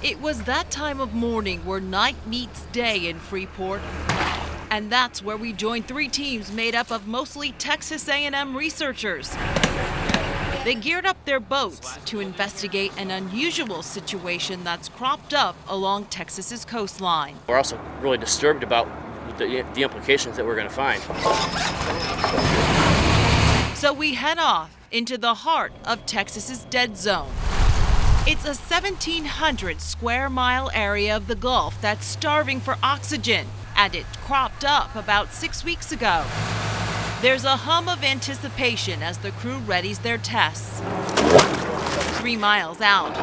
It was that time of morning where night meets day in Freeport. And that's where we joined 3 teams made up of mostly Texas A&M researchers. They geared up their boats to investigate an unusual situation that's cropped up along Texas's coastline. We're also really disturbed about the implications that we're going to find. So we head off into the heart of Texas's dead zone. It's a 1,700 square mile area of the Gulf that's starving for oxygen, and it cropped up about 6 weeks ago. There's a hum of anticipation as the crew readies their tests. 3 miles out,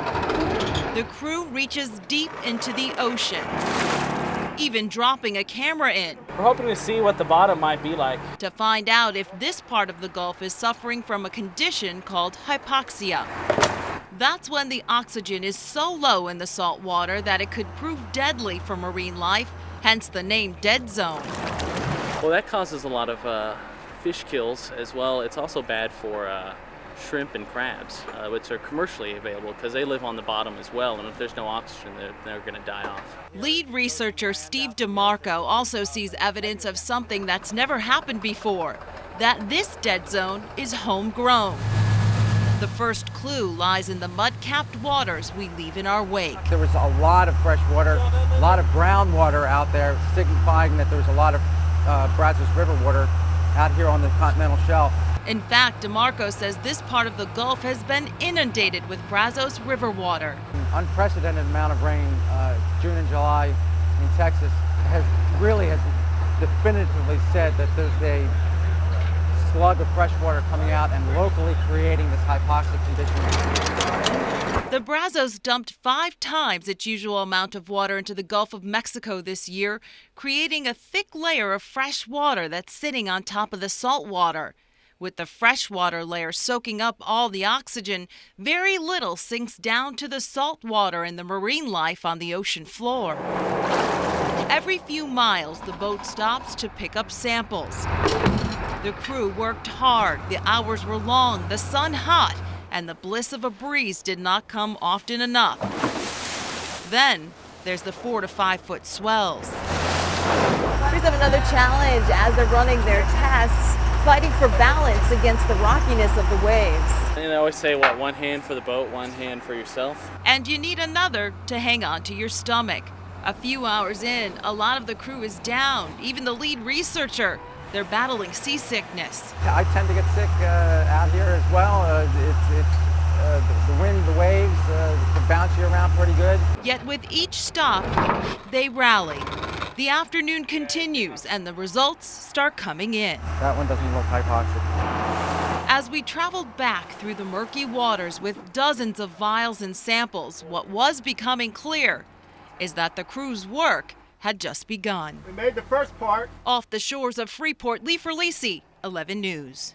the crew reaches deep into the ocean, even dropping a camera in. We're hoping to see what the bottom might be like, To find out if this part of the Gulf is suffering from a condition called hypoxia. That's when the oxygen is so low in the salt water that it could prove deadly for marine life, hence the name dead zone. Well, that causes a lot of fish kills as well. It's also bad for shrimp and crabs, which are commercially available because they live on the bottom as well, and if there's no oxygen, they're going to die off. Lead researcher Steve DeMarco also sees evidence of something that's never happened before, that this dead zone is homegrown. The first clue lies in the mud-capped waters we leave in our wake. There was a lot of fresh water, a lot of groundwater out there, signifying that there was a lot of Brazos River water out here on the continental shelf. In fact, DeMarco says this part of the Gulf has been inundated with Brazos River water. An unprecedented amount of rain, June and July in Texas, has definitively said that there's a slug of fresh water coming out and locally creating this hypoxic condition. The Brazos dumped 5 times its usual amount of water into the Gulf of Mexico this year, creating a thick layer of fresh water that's sitting on top of the salt water. With the freshwater layer soaking up all the oxygen, very little sinks down to the salt water and the marine life on the ocean floor. Every few miles, the boat stops to pick up samples. The crew worked hard, the hours were long, the sun hot, and the bliss of a breeze did not come often enough. Then there's the 4 to 5 foot swells. Crews have another challenge as they're running their tests, fighting for balance against the rockiness of the waves. And I always say, one hand for the boat, one hand for yourself. And you need another to hang on to your stomach. A few hours in, a lot of the crew is down, even the lead researcher. They're battling seasickness. I tend to get sick out here as well. The wind, the waves can bounce you around pretty good. Yet with each stop, they rally. The afternoon continues and the results start coming in. That one doesn't look hypoxic. As we traveled back through the murky waters with dozens of vials and samples, what was becoming clear is that the crew's work had just begun. We made the first part. Off the shores of Freeport, Lee for Lisi, 11 News.